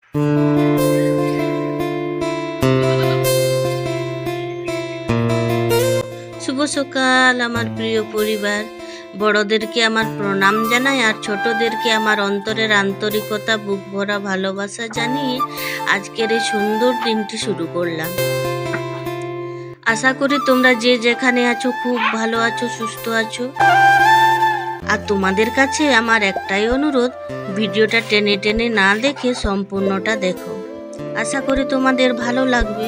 শুভ সকাল আমার প্রিয় পরিবার। বড়দেরকে আমার প্রণাম জানাই আর ছোটদেরকে আমার অন্তরের আন্তরিকতা বুক ভরা ভালোবাসা জানিয়ে আজকের এই সুন্দর দিনটি শুরু করলাম। আশা করি তোমরা যে যেখানে আছো খুব ভালো আছো, সুস্থ আছো। আর তোমাদের কাছে আমার একটাই অনুরোধ, ভিডিওটা টেনে টেনে না দেখে সম্পূর্ণটা দেখো। আশা করি তোমাদের ভালো লাগবে।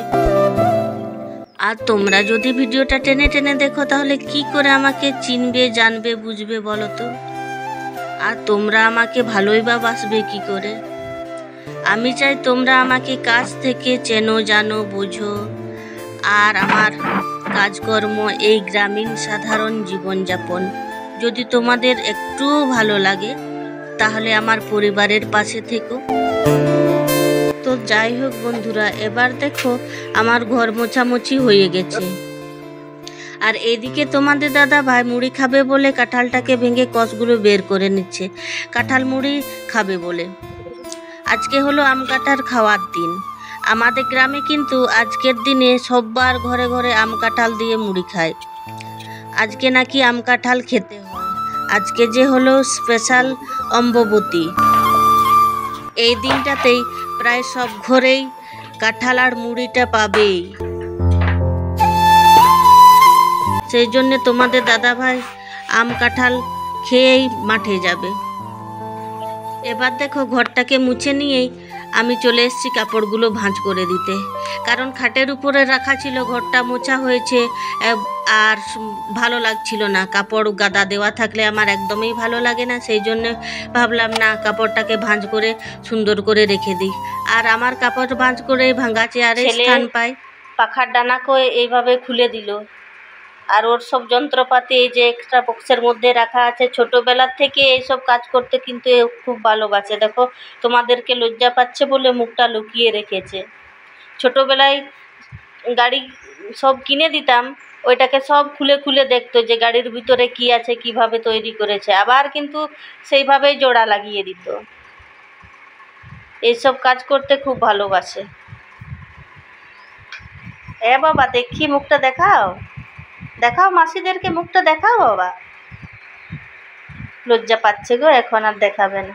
আর তোমরা যদি ভিডিওটা টেনে টেনে দেখো তাহলে কি করে আমাকে চিনবে, জানবে, বুঝবে বলো তো? আর তোমরা আমাকে ভালোই বা বাসবে কি করে? আমি চাই তোমরা আমাকে কাছ থেকে চেনো, জানো, বুঝো। আর আমার কাজকর্ম, এই গ্রামীণ সাধারণ জীবনযাপন যদি তোমাদের একটুও ভালো লাগে তাহলে আমার পরিবারের পাশে থেকো। তো যাই হোক বন্ধুরা, এবার দেখো আমার ঘর মোছামুছি হয়ে গেছে। আর এদিকে তোমাদের দাদা ভাই মুড়ি খাবে বলে কাঁঠালটাকে ভেঙে কষগুলো বের করে নিচ্ছে, কাঁঠাল মুড়ি খাবে বলে। আজকে হলো আম কাঁঠাল খাওয়ার দিন। আমাদের গ্রামে কিন্তু আজকের দিনে সবার ঘরে ঘরে আম কাঁঠাল দিয়ে মুড়ি খায়। আজকে নাকি আম কাঁঠাল খেতে হয়। আজকে যে হলো স্পেশাল অম্ববতী, এই দিনটাতেই প্রায় সব ঘরেই কাঁঠাল আর মুড়িটা পাবেই। সেই জন্য তোমাদের দাদা ভাই আম কাঁঠাল খেয়েই মাঠে যাবে। এবার দেখো ঘরটাকে মুছে নিয়েই আমি চলে এসেছি কাপড়গুলো ভাঁজ করে দিতে, কারণ খাটের উপরে রাখা ছিল, ঘরটা মোছা হয়েছে আর ভালো লাগছিল না। কাপড় গাদা দেওয়া থাকলে আমার একদমই ভালো লাগে না, সেই জন্য ভাবলাম না কাপড়টাকে ভাঁজ করে সুন্দর করে রেখে দিই। আর আমার কাপড় ভাঁজ করে ভাঙা চেয়ারে স্থান পায়। পাখার ডানাকে এইভাবে খুলে দিল। আর ওর সব যন্ত্রপাতি এই যে এক্সট্রা বক্সের মধ্যে রাখা আছে। ছোটোবেলার থেকে এইসব কাজ করতে কিন্তু খুব ভালোবাসে। দেখো তোমাদেরকে লজ্জা পাচ্ছে বলে মুখটা লুকিয়ে রেখেছে। ছোটোবেলায় গাড়ি সব কিনে দিতাম, ওইটাকে সব খুলে খুলে দেখতো যে গাড়ির ভিতরে কি আছে, কিভাবে তৈরি করেছে, আবার কিন্তু সেইভাবেই জোড়া লাগিয়ে দিত। এইসব কাজ করতে খুব ভালোবাসে। বাবা দেখি মুখটা দেখাও, দেখাও মাসিদেরকে মুখটা দেখাও বাবা। লজ্জা পাচ্ছে গো, এখন আর দেখাবে না।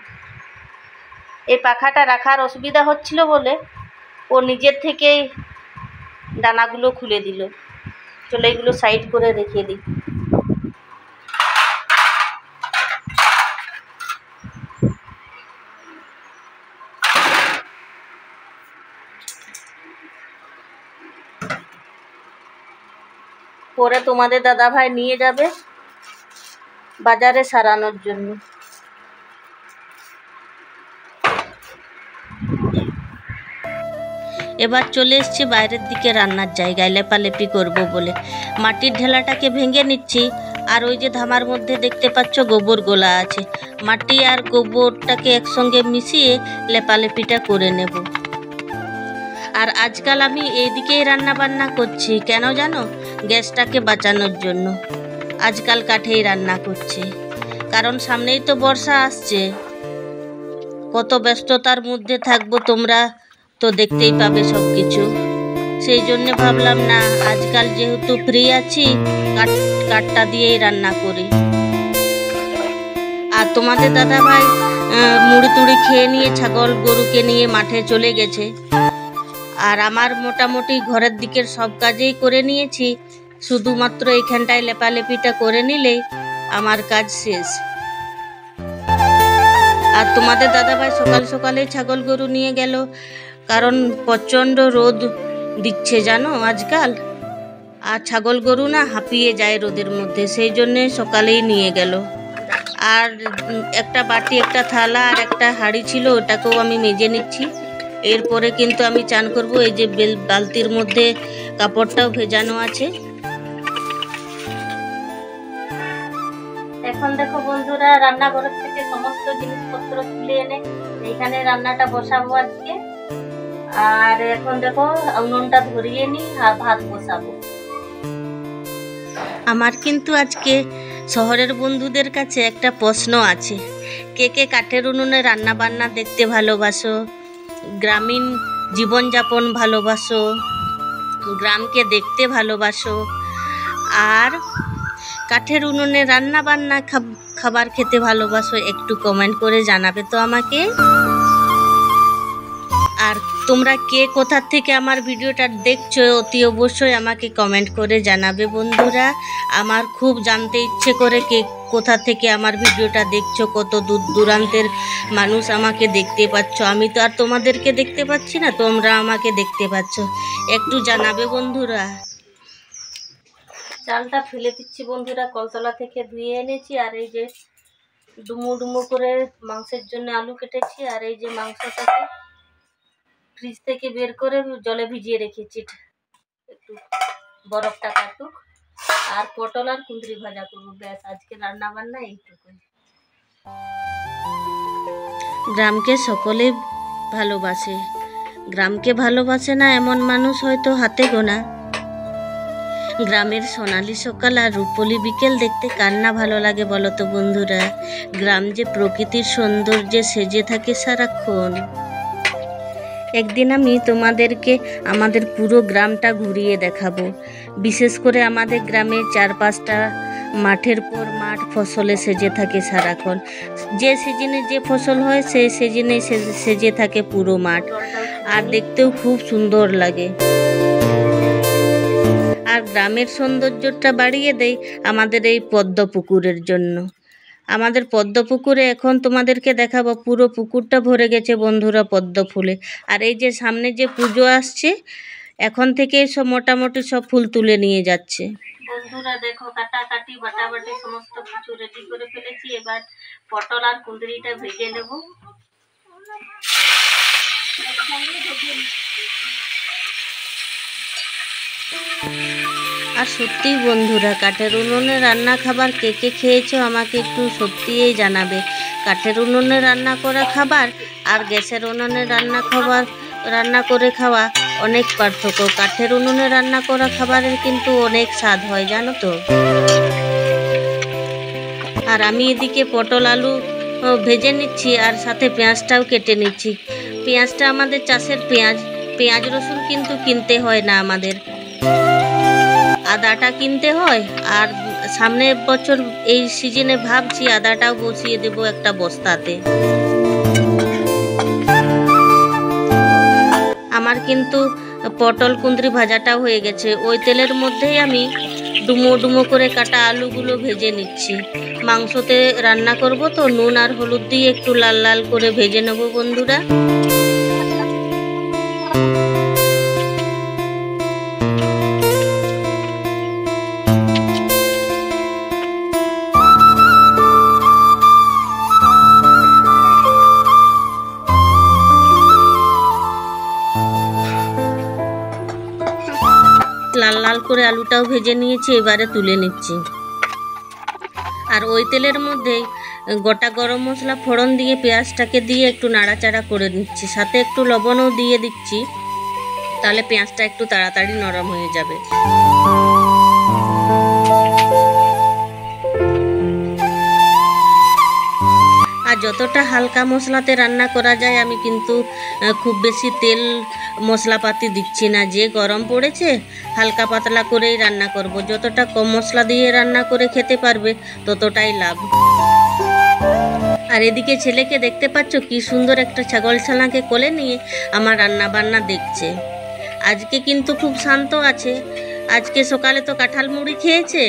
এই পাখাটা রাখার অসুবিধা হচ্ছিল বলে ও নিজের থেকেই ডানাগুলো খুলে দিল। চলো এগুলো সাইড করে রেখে দিই। পরে তোমাদের দাদা ভাই নিয়ে যাবে বাজারে সারানোর জন্য। এবার চলে এসছি বাইরের দিকে রান্নার জায়গায় লেপালেপি করব বলে। মাটির ঢেলাটাকে ভেঙে নিচ্ছি। আর ওই যে ধামার মধ্যে দেখতে পাচ্ছ গোবর গোলা আছে, মাটি আর গোবরটাকে একসঙ্গে মিশিয়ে লেপালেপিটা করে নেব। আর আজকাল আমি এইদিকেই রান্না বান্না করছি, কেন জানো? গ্যাসটাকে বাঁচানোর জন্য আজকাল কাঠেই রান্না করছি, কারণ সামনেই তো বর্ষা আসছে। কত ব্যস্ততার মধ্যে থাকবো তোমরা তো দেখতেই পাবে সব কিছু। সেই জন্য ভাবলাম না, আজকাল যেহেতু ফ্রি আছি কাঠটা দিয়েই রান্না করি। আর তোমাদের দাদা ভাই মুড়ি টুড়ি খেয়ে নিয়ে ছাগল গরুকে নিয়ে মাঠে চলে গেছে। আর আমার মোটামুটি ঘরের দিকের সব কাজেই করে নিয়েছি, শুধুমাত্র এইখানটায় লেপালেপিটা করে নিলেই আমার কাজ শেষ। আর তোমাদের দাদাভাই সকাল সকালেই ছাগল গরু নিয়ে গেল, কারণ প্রচণ্ড রোদ দিচ্ছে জানো আজকাল। আর ছাগল গরু না হাঁপিয়ে যায় রোদের মধ্যে, সেই জন্যে সকালেই নিয়ে গেল। আর একটা বাটি, একটা থালা আর একটা হাঁড়ি ছিল, ওটাকেও আমি মেজে নিচ্ছি। এরপরে কিন্তু আমি চান করব। এই যে বালতির মধ্যে কাপড়টাও ভেজানো আছে। এখন দেখো বন্ধুরা, রান্নাঘরের থেকে সমস্ত জিনিসপত্র তুলে এনে এইখানে রান্নাটা বসাবো আজকে। আর এখন দেখো উনুনটা ধরিয়ে নিই, ভাত বসাবো। আমার কিন্তু আজকে শহরের বন্ধুদের কাছে একটা প্রশ্ন আছে, কে কে কাঠের উনুনে রান্না বান্না দেখতে ভালোবাসো? গ্রামীণ জীবনযাপন ভালোবাসো, গ্রামকে দেখতে ভালোবাসো, আর কাঠের উনুনে রান্না বান্না খাবার খেতে ভালোবাসো, একটু কমেন্ট করে জানাবে তো আমাকে। আর তোমরা কে কোথা থেকে আমার ভিডিওটা দেখছো অতি অবশ্যই আমাকে কমেন্ট করে জানাবে বন্ধুরা। আমার খুব জানতে ইচ্ছে করে কে কোথা থেকে আমার ভিডিওটা দেখছো, কত দূর দূরান্তের মানুষ আমাকে দেখতে পাচ্ছ। আমি তো আর তোমাদেরকে দেখতে পাচ্ছি না, তোমরা আমাকে দেখতে পাচ্ছ, একটু জানাবে বন্ধুরা। চালটা ফেলে দিচ্ছি বন্ধুরা, কলতলা থেকে ধুয়ে এনেছি। আর এই যে ডুমো ডুমো করে মাংসের জন্য আলু কেটেছি। আর এই যে মাংসটাকে ফ্রিজ থেকে বের করে জলে ভিজিয়ে রেখেছি, একটু বরফটা কাটুক। আর পটল আর কুঁদরি ভাজা করবো, ব্যাস আজকে রান্না বান্না এইটুকুই। গ্রামকে সকলে ভালোবাসে, গ্রামকে ভালোবাসে না এমন মানুষ হয়তো হাতে গোনা। গ্রামের সোনালি সকাল আর রূপলি বিকেল দেখতে কার না ভালো লাগে বলো তো বন্ধুরা। গ্রাম যে প্রকৃতির সৌন্দর্যে সেজে থাকে সারাক্ষণ। একদিন আমি তোমাদেরকে আমাদের পুরো গ্রামটা ঘুরিয়ে দেখাবো। বিশেষ করে আমাদের গ্রামে 4-5টা মাঠের পর মাঠ ফসলে সেজে থাকে সারাক্ষণ। যে সিজনে যে ফসল হয় সেই সিজনে সেজে থাকে পুরো মাঠ, আর দেখতেও খুব সুন্দর লাগে। আর গ্রামের সৌন্দর্যটা বাড়িয়ে দেয় আমাদের এই পদ্ম পুকুরের জন্য। আমাদের পদ্ম পুকুরে এখন তোমাদেরকে দেখাবো, পুরো পুকুরটা ভরে গেছে বন্ধুরা পদ্ম ফুলে। আর এই যে সামনে যে পুজো আসছে, এখন থেকে সব মোটামুটি সব ফুল তুলে নিয়ে যাচ্ছে বন্ধুরা। দেখো কাটাকাটি বাটাবাটি সমস্ত কিছু রেডি করে ফেলেছি। এবার পটল আর কুঁদরিটা ভেজে নেব। আর সত্যি বন্ধুরা, কাঠের উনুনে রান্না খাবার কে কে খেয়েছো আমাকে একটু সত্যিই জানাবে। কাঠের উনুনে রান্না করা খাবার আর গ্যাসের উনুনে রান্না করে খাওয়া অনেক পার্থক্য। কাঠের উনুনে রান্না করা খাবারের কিন্তু অনেক স্বাদ হয় জানো তো। আর আমি এদিকে পটল আলু ভেজে নিচ্ছি, আর সাথে পেঁয়াজটাও কেটে নিচ্ছি। পেঁয়াজটা আমাদের চাষের পেঁয়াজ রসুন কিন্তু কিনতে হয় না আমাদের, আদাটা কিনতে হয়। আর সামনের বছর এই সিজনে ভাবছি আদাটাও বসিয়ে দেব একটা বস্তাতে। আমার কিন্তু পটল কুঁদরি ভাজাটাও হয়ে গেছে। ওই তেলের মধ্যেই আমি ডুমো ডুমো করে কাটা আলুগুলো ভেজে নিচ্ছি। মাংসতে রান্না করব তো নুন আর হলুদ দিয়ে একটু লাল লাল করে ভেজে নেব বন্ধুরা। লাল লাল করে আলুটাও ভেজে নিয়েছি, এবারে তুলে নিচ্ছি। আর ওই তেলের মধ্যে গোটা গরম মশলা ফোড়ন দিয়ে পেঁয়াজটাকে দিয়ে একটু নাড়াচাড়া করে নিচ্ছি, সাথে একটু লবণও দিয়ে দিচ্ছি, তাহলে পেঁয়াজটা একটু তাড়াতাড়ি নরম হয়ে যাবে। আর যতটা হালকা মশলাতে রান্না করা যায়, আমি কিন্তু খুব বেশি তেল মশলাপাতি দিচ্ছি না। যে গরম পড়েছে হালকা পাতলা করেই রান্না করব। যতটা কম মশলা দিয়ে রান্না করে খেতে পারবে ততটাই লাভ। আর এদিকে ছেলেকে দেখতে পাচ্ছ কি সুন্দর একটা ছাগল ছানাকে কোলে নিয়ে আমার রান্না বান্না দেখছে। আজকে কিন্তু খুব শান্ত আছে। আজকে সকালে তো কাঁঠাল মুড়ি খেয়েছে,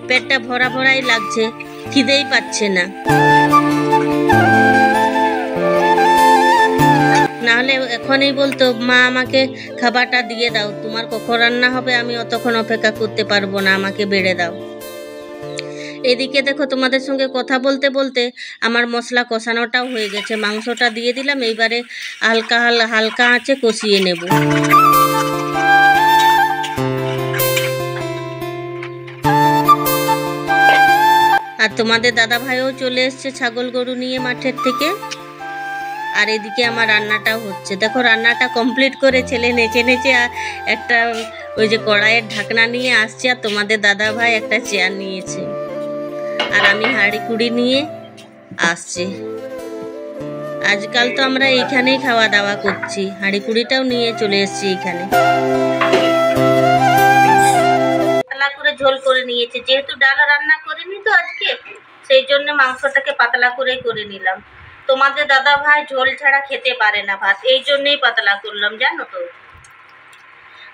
পেটটা ভরা ভরাই লাগছে, খিদেই পাচ্ছে না। নাহলে এখনই বলতো মা আমাকে খাবারটা দিয়ে দাও, তোমার কখন রান্না হবে আমি অতক্ষণ অপেক্ষা করতে পারবো না, আমাকে বেড়ে দাও। এদিকে দেখো তোমাদের সঙ্গে কথা বলতে বলতে আমার মশলা কষানোটাও হয়ে গেছে। মাংসটা দিয়ে দিলাম, এইবারে হালকা আঁচে কষিয়ে নেব। আর তোমাদের দাদা ভাইও চলে এসছে ছাগল গরু নিয়ে মাঠের থেকে। আর এদিকে আমার রান্নাটাও হচ্ছে। দেখো রান্নাটা কমপ্লিট করে ছেলে নেচে নেচে একটা ওই যে কড়াইয়ের ঢাকনা নিয়ে আসছে, আর তোমাদের দাদা ভাই একটা চেয়ার নিয়েছে, আর আমি হাঁড়ি কুড়ি নিয়ে আসছি। আজকাল তো আমরা এইখানেই খাওয়া দাওয়া করছি, হাঁড়ি কুড়িটাও নিয়ে চলে এসেছি এখানে। পাতলা করে ঝোল করে নিয়েছি, যেহেতু ডাল রান্না করিনি তো আজকে, সেই জন্য মাংসটাকে পাতলা করে নিলাম। তোমাদের দাদা ভাই ঝোল ছাড়া খেতে পারে না ভাত, এই জন্যই পাতলা করলাম, জানো তো।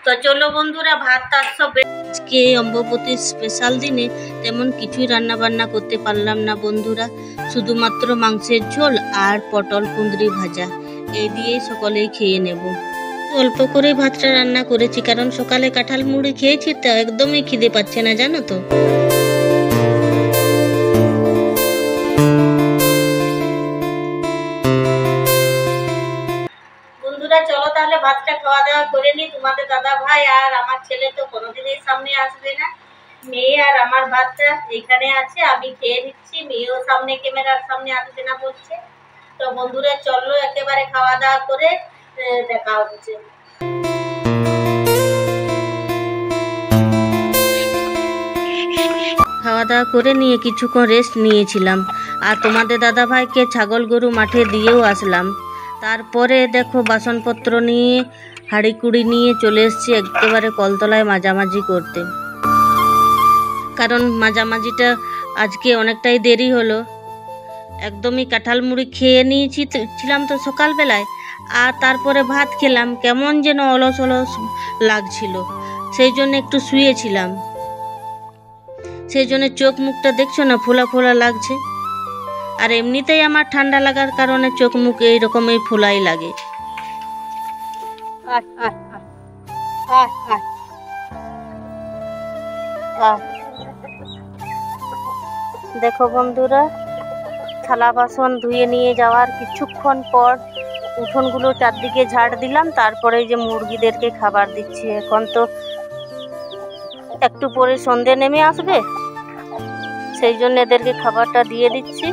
তো চলো বন্ধুরা, ভাত তার সব আজকে অম্বুবতীর স্পেশাল দিনে তেমন কিছুই রান্না বান্না করতে পারলাম না বন্ধুরা, শুধুমাত্র মাংসের ঝোল আর পটল কুঁদরি ভাজা, এই দিয়েই সকলেই খেয়ে নেব। অল্প করে ভাতটা রান্না করেছি, কারণ সকালে কাঁঠাল মুড়ি খেয়েছি তো একদমই খিদে পাচ্ছে না, জানো তো। বন্ধুরা চলো তাহলে ভাতটা খাওয়া দাওয়া করে নি। তোমাদের দাদা ভাই আর আমার ছেলে তো কোনোদিনই সামনে আসবে না, মেয়ে আর আমার বাচ্চা এখানে আছে, আমি খেয়ে নিচ্ছি, মেয়েও সামনে ক্যামেরার সামনে আসবে না বলছে। তো বন্ধুরা চলো একেবারে খাওয়া দাওয়া করে দেখা হচ্ছে। খাওয়া দাওয়া করে নিয়ে কিছুক্ষণ রেস্ট নিয়েছিলাম, আর তোমাদের দাদা ভাইকে ছাগল গরু মাঠে দিয়েও আসলাম। তারপরে দেখো বাসনপত্র নিয়ে হাঁড়ি কুড়ি নিয়ে চলে এসেছি একেবারে কলতলায় মাঝামাঝি করতে, কারণ মাঝামাঝিটা আজকে অনেকটাই দেরি হলো। একদমই কাঁঠাল মুড়ি খেয়ে নিয়েছিলাম তো সকালবেলায়, আর তারপরে ভাত খেলাম, কেমন যেন অলস অলস লাগছিল, সেই জন্য একটু শুয়েছিলাম, সেই জন্য চোখ মুখটা দেখছো না ফোলা ফোলা লাগছে। আর এমনিতেই আমার ঠান্ডা লাগার কারণে চোখ মুখ এইরকমই ফোলাই লাগে। দেখো বন্ধুরা, থালা বাসন ধুয়ে নিয়ে যাওয়ার কিছুক্ষণ পর উঠোনগুলো চারদিকে ঝাড় দিলাম, তারপরে যে মুরগিদেরকে খাবার দিচ্ছি। এখন তো একটু পরে সন্ধে নেমে আসবে, সেই জন্য এদেরকে খাবারটা দিয়ে দিচ্ছি।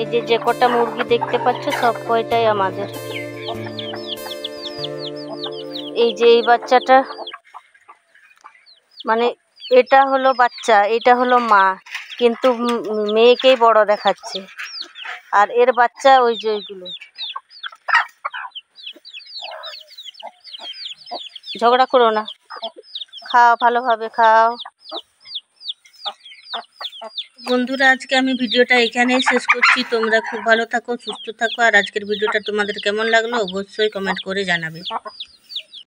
এই যে কটা মুরগি দেখতে পাচ্ছ সব কয়টাই আমাদের। এই যে এই বাচ্চাটা, মানে এটা হলো বাচ্চা, এটা হলো মা, কিন্তু মেয়েকেই বড় দেখাচ্ছে, আর এর বাচ্চা ওই যে ওইগুলো। ঝগড়া করো না, খাও ভালোভাবে খাও। বন্ধুরা আজকে আমি ভিডিওটা এখানেই শেষ করছি। তোমরা খুব ভালো থাকো, সুস্থ থাকো, আর আজকের ভিডিওটা তোমাদের কেমন লাগলো অবশ্যই কমেন্ট করে জানাবে।